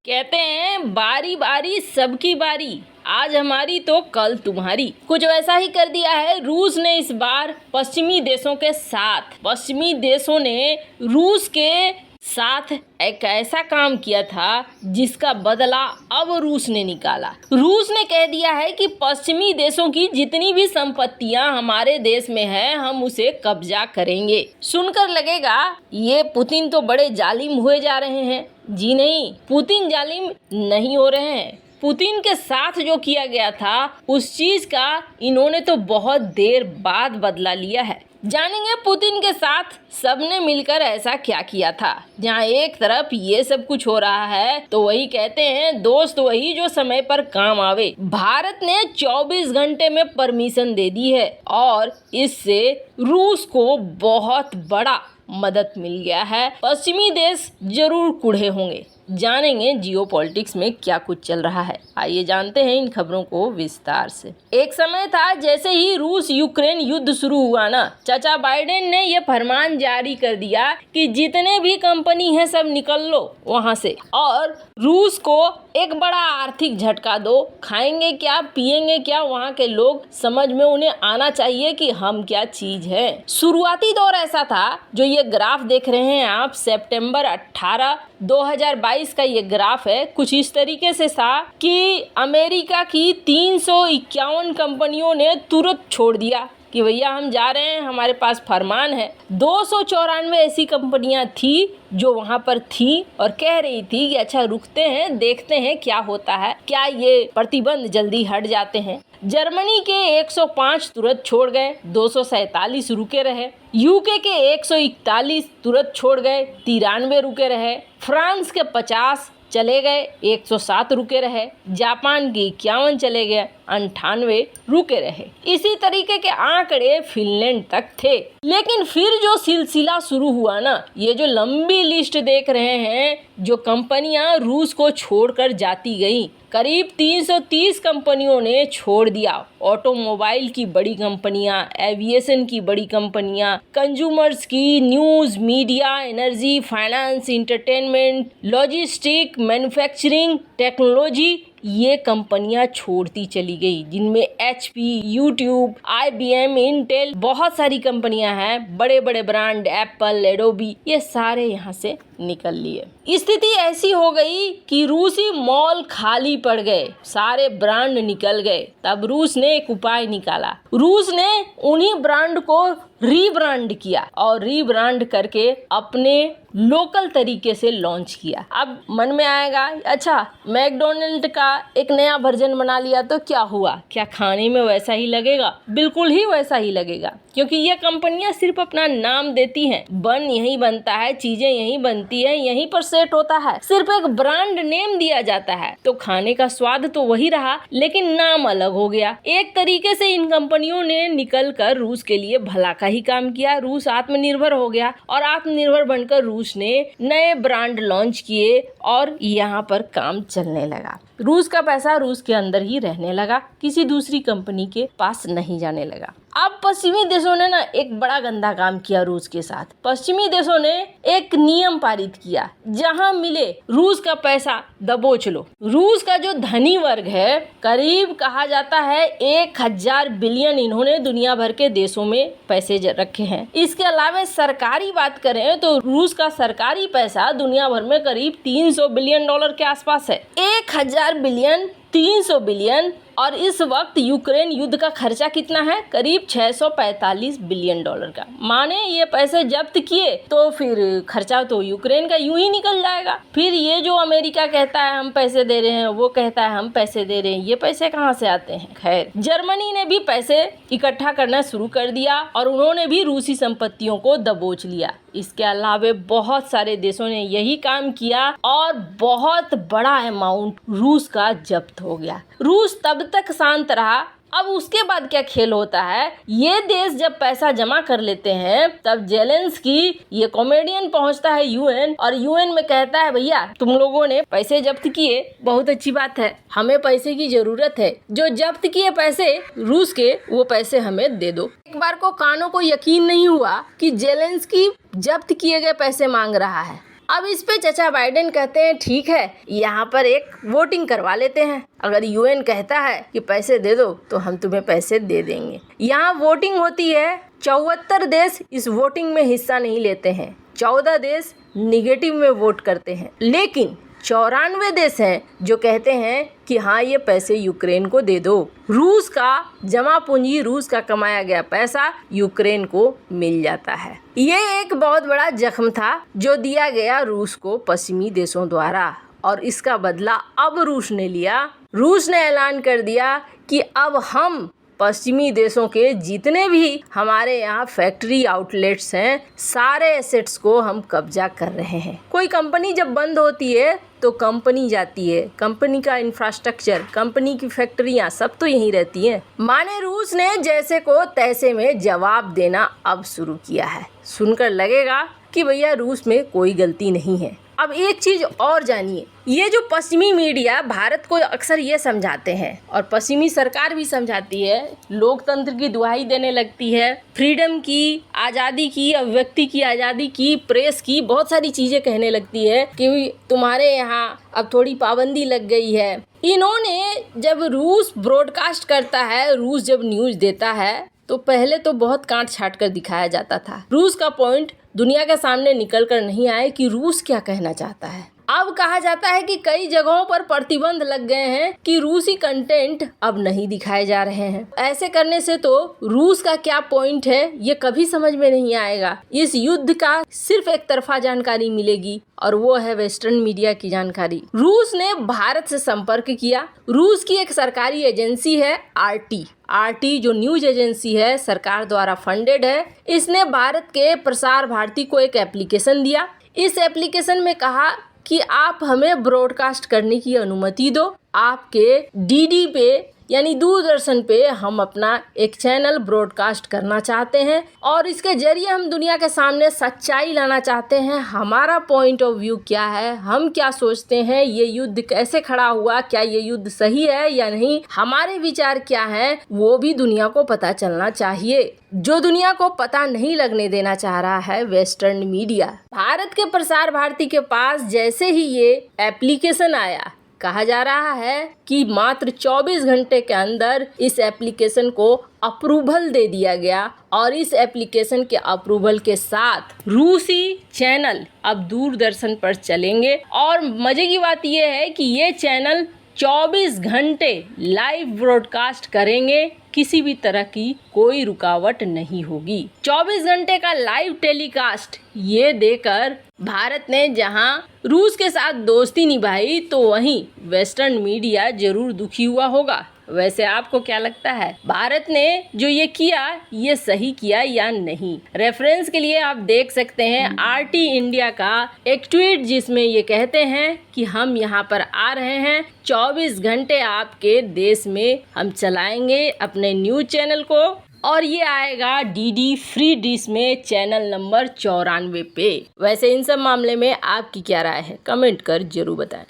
कहते हैं बारी बारी सबकी बारी, आज हमारी तो कल तुम्हारी। कुछ वैसा ही कर दिया है रूस ने इस बार पश्चिमी देशों के साथ। पश्चिमी देशों ने रूस के साथ एक ऐसा काम किया था जिसका बदला अब रूस ने निकाला। रूस ने कह दिया है कि पश्चिमी देशों की जितनी भी संपत्तियां हमारे देश में है हम उसे कब्जा करेंगे। सुनकर लगेगा ये पुतिन तो बड़े जालिम हुए जा रहे हैं। जी नहीं, पुतिन जालिम नहीं हो रहे हैं। पुतिन के साथ जो किया गया था उस चीज का इन्होंने तो बहुत देर बाद बदला लिया है। जानेंगे पुतिन के साथ सबने मिलकर ऐसा क्या किया था। जहाँ एक तरफ ये सब कुछ हो रहा है तो वही कहते हैं दोस्त वही जो समय पर काम आवे। भारत ने 24 घंटे में परमिशन दे दी है और इससे रूस को बहुत बड़ा मदद मिल गया है। पश्चिमी देश जरूर कुढ़े होंगे। जानेंगे जियोपॉलिटिक्स में क्या कुछ चल रहा है। आइए जानते हैं इन खबरों को विस्तार से। एक समय था जैसे ही रूस यूक्रेन युद्ध शुरू हुआ ना, चाचा बाइडेन ने ये फरमान जारी कर दिया कि जितने भी कंपनी है सब निकल लो वहां से और रूस को एक बड़ा आर्थिक झटका दो। खाएंगे क्या पिएंगे क्या वहाँ के लोग, समझ में उन्हें आना चाहिए कि हम क्या चीज है। शुरुआती दौर ऐसा था, जो ये ग्राफ देख रहे हैं आप, सितंबर 18 2022 का ये ग्राफ है। कुछ इस तरीके से था कि अमेरिका की 351 कंपनियों ने तुरंत छोड़ दिया कि भैया हम जा रहे हैं, हमारे पास फरमान है। 294 ऐसी कंपनियां थी जो वहां पर थी और कह रही थी कि अच्छा रुकते हैं, देखते हैं क्या होता है, क्या ये प्रतिबंध जल्दी हट जाते हैं। जर्मनी के 105 तुरंत छोड़ गए, 247 रुके रहे। यूके के 141 तुरंत छोड़ गए, 93 रुके रहे। फ्रांस के 50 चले गए, 107 रुके रहे। जापान के 51 चले गए, 98 रुके रहे। इसी तरीके के आंकड़े फिनलैंड तक थे। लेकिन फिर जो सिलसिला शुरू हुआ ना, ये जो लंबी लिस्ट देख रहे हैं, जो कंपनियां रूस को छोड़कर जाती गई, करीब 330 कंपनियों ने छोड़ दिया। ऑटोमोबाइल की बड़ी कंपनियां, एविएशन की बड़ी कंपनियां, कंज्यूमर्स की, news, media, energy, finance, entertainment, logistic, manufacturing, technology, ये कंपनियां छोड़ती चली गई, जिनमें HP, यूट्यूब, IBM, इंटेल, बहुत सारी कंपनियां हैं। बड़े बड़े ब्रांड एप्पल, एडोबी, ये सारे यहाँ से निकल लिए। स्थिति ऐसी हो गई कि रूसी मॉल खाली पड़ गए, सारे ब्रांड निकल गए। तब रूस ने एक उपाय निकाला। रूस ने उन्हीं ब्रांड को रीब्रांड किया और रीब्रांड करके अपने लोकल तरीके से लॉन्च किया। अब मन में आएगा अच्छा मैकडोनल्ड का एक नया वर्जन बना लिया तो क्या हुआ, क्या खाने में वैसा ही लगेगा? बिल्कुल ही वैसा ही लगेगा, क्योंकि ये कंपनियां सिर्फ अपना नाम देती हैं। बन यहीं बनता है, चीजें यहीं बनती है, यहीं पर सेट होता है, सिर्फ एक ब्रांड नेम दिया जाता है। तो खाने का स्वाद तो वही रहा, लेकिन नाम अलग हो गया। एक तरीके से इन कंपनियों ने निकल कर रूस के लिए भला का ही काम किया। रूस आत्मनिर्भर हो गया और आत्मनिर्भर बनकर रूस ने नए ब्रांड लॉन्च किए और यहाँ पर काम चलने लगा। रूस का पैसा रूस के अंदर ही रहने लगा, किसी दूसरी कंपनी के पास नहीं जाने लगा। अब पश्चिमी देशों ने ना एक बड़ा गंदा काम किया रूस के साथ। पश्चिमी देशों ने एक नियम पारित किया, जहां मिले रूस का पैसा दबोच लो। रूस का जो धनी वर्ग है, करीब कहा जाता है 1000 बिलियन इन्होंने दुनिया भर के देशों में पैसे रखे हैं। इसके अलावा सरकारी बात करें तो रूस का सरकारी पैसा दुनिया भर में करीब 300 बिलियन डॉलर के आसपास है। 1000 बिलियन, 300 बिलियन। और इस वक्त यूक्रेन युद्ध का खर्चा कितना है? करीब 645 बिलियन डॉलर का। माने ये पैसे जब्त किए तो फिर खर्चा तो यूक्रेन का यूं ही निकल जाएगा। फिर ये जो अमेरिका कहता है हम पैसे दे रहे हैं, वो कहता है हम पैसे दे रहे हैं, ये पैसे कहाँ से आते हैं? खैर, जर्मनी ने भी पैसे इकट्ठा करना शुरू कर दिया और उन्होंने भी रूसी संपत्तियों को दबोच लिया। इसके अलावा बहुत सारे देशों ने यही काम किया और बहुत बड़ा अमाउंट रूस का जब्त हो गया। रूस तब तक शांत रहा। अब उसके बाद क्या खेल होता है, ये देश जब पैसा जमा कर लेते हैं तब जेलेंस्की, ये कॉमेडियन, पहुंचता है यूएन और यूएन में कहता है भैया तुम लोगों ने पैसे जब्त किए, बहुत अच्छी बात है, हमें पैसे की जरूरत है, जो जब्त किए पैसे रूस के वो पैसे हमें दे दो। एक बार को कानों को यकीन नहीं हुआ कि जेलेंस्की जब्त किए गए पैसे मांग रहा है। अब इस पे चचा बाइडेन कहते हैं ठीक है, यहाँ पर एक वोटिंग करवा लेते हैं। अगर यूएन कहता है कि पैसे दे दो तो हम तुम्हें पैसे दे देंगे। यहाँ वोटिंग होती है, 74 देश इस वोटिंग में हिस्सा नहीं लेते हैं, 14 देश निगेटिव में वोट करते हैं, लेकिन 94 देश हैं जो कहते हैं कि हाँ ये पैसे यूक्रेन को दे दो। रूस का जमा पूंजी, रूस का कमाया गया पैसा यूक्रेन को मिल जाता है। ये एक बहुत बड़ा जख्म था जो दिया गया रूस को पश्चिमी देशों द्वारा, और इसका बदला अब रूस ने लिया। रूस ने ऐलान कर दिया कि अब हम पश्चिमी देशों के जितने भी हमारे यहाँ फैक्ट्री आउटलेट्स हैं, सारे एसेट्स को हम कब्जा कर रहे हैं। कोई कंपनी जब बंद होती है तो कंपनी जाती है, कंपनी का इंफ्रास्ट्रक्चर, कंपनी की फैक्ट्रियाँ सब तो यहीं रहती हैं। माने रूस ने जैसे को तैसे में जवाब देना अब शुरू किया है। सुनकर लगेगा कि भैया रूस में कोई गलती नहीं है। अब एक चीज और जानिए, ये जो पश्चिमी मीडिया भारत को अक्सर ये समझाते हैं और पश्चिमी सरकार भी समझाती है, लोकतंत्र की दुहाई देने लगती है, फ्रीडम की, आज़ादी की, अभिव्यक्ति की आज़ादी की, प्रेस की, बहुत सारी चीज़ें कहने लगती है कि तुम्हारे यहाँ अब थोड़ी पाबंदी लग गई है। इन्होंने जब रूस ब्रॉडकास्ट करता है, रूस जब न्यूज़ देता है तो पहले तो बहुत काट छाट कर दिखाया जाता था। रूस का पॉइंट दुनिया के सामने निकल कर नहीं आए कि रूस क्या कहना चाहता है। अब कहा जाता है कि कई जगहों पर प्रतिबंध लग गए हैं कि रूसी कंटेंट अब नहीं दिखाए जा रहे हैं। ऐसे करने से तो रूस का क्या पॉइंट है ये कभी समझ में नहीं आएगा। इस युद्ध का सिर्फ एक तरफा जानकारी मिलेगी और वो है वेस्टर्न मीडिया की जानकारी। रूस ने भारत से संपर्क किया। रूस की एक सरकारी एजेंसी है आरटी जो न्यूज एजेंसी है, सरकार द्वारा फंडेड है। इसने भारत के प्रसार भारती को एक एप्लीकेशन दिया। इस एप्लीकेशन में कहा कि आप हमें ब्रॉडकास्ट करने की अनुमति दो। आपके डीडी पे यानी दूरदर्शन पे हम अपना एक चैनल ब्रॉडकास्ट करना चाहते हैं और इसके जरिए हम दुनिया के सामने सच्चाई लाना चाहते हैं। हमारा पॉइंट ऑफ व्यू क्या है, हम क्या सोचते हैं, ये युद्ध कैसे खड़ा हुआ, क्या ये युद्ध सही है या नहीं, हमारे विचार क्या हैं, वो भी दुनिया को पता चलना चाहिए। जो दुनिया को पता नहीं लगने देना चाह रहा है वेस्टर्न मीडिया। भारत के प्रसार भारती के पास जैसे ही ये एप्लीकेशन आया, कहा जा रहा है कि मात्र 24 घंटे के अंदर इस एप्लीकेशन को अप्रूवल दे दिया गया और इस एप्लीकेशन के अप्रूवल के साथ रूसी चैनल अब दूरदर्शन पर चलेंगे। और मजे की बात यह है कि ये चैनल 24 घंटे लाइव ब्रॉडकास्ट करेंगे, किसी भी तरह की कोई रुकावट नहीं होगी। 24 घंटे का लाइव टेलीकास्ट ये देकर भारत ने जहां रूस के साथ दोस्ती निभाई तो वहीं वेस्टर्न मीडिया जरूर दुखी हुआ होगा। वैसे आपको क्या लगता है, भारत ने जो ये किया ये सही किया या नहीं? रेफरेंस के लिए आप देख सकते हैं आरटी इंडिया का एक ट्वीट जिसमें ये कहते हैं कि हम यहाँ पर आ रहे हैं, 24 घंटे आपके देश में हम चलाएंगे अपने न्यूज चैनल को और ये आएगा डीडी फ्री डिश में चैनल नंबर 94 पे। वैसे इन सब मामले में आपकी क्या राय है, कमेंट कर जरूर बताएं।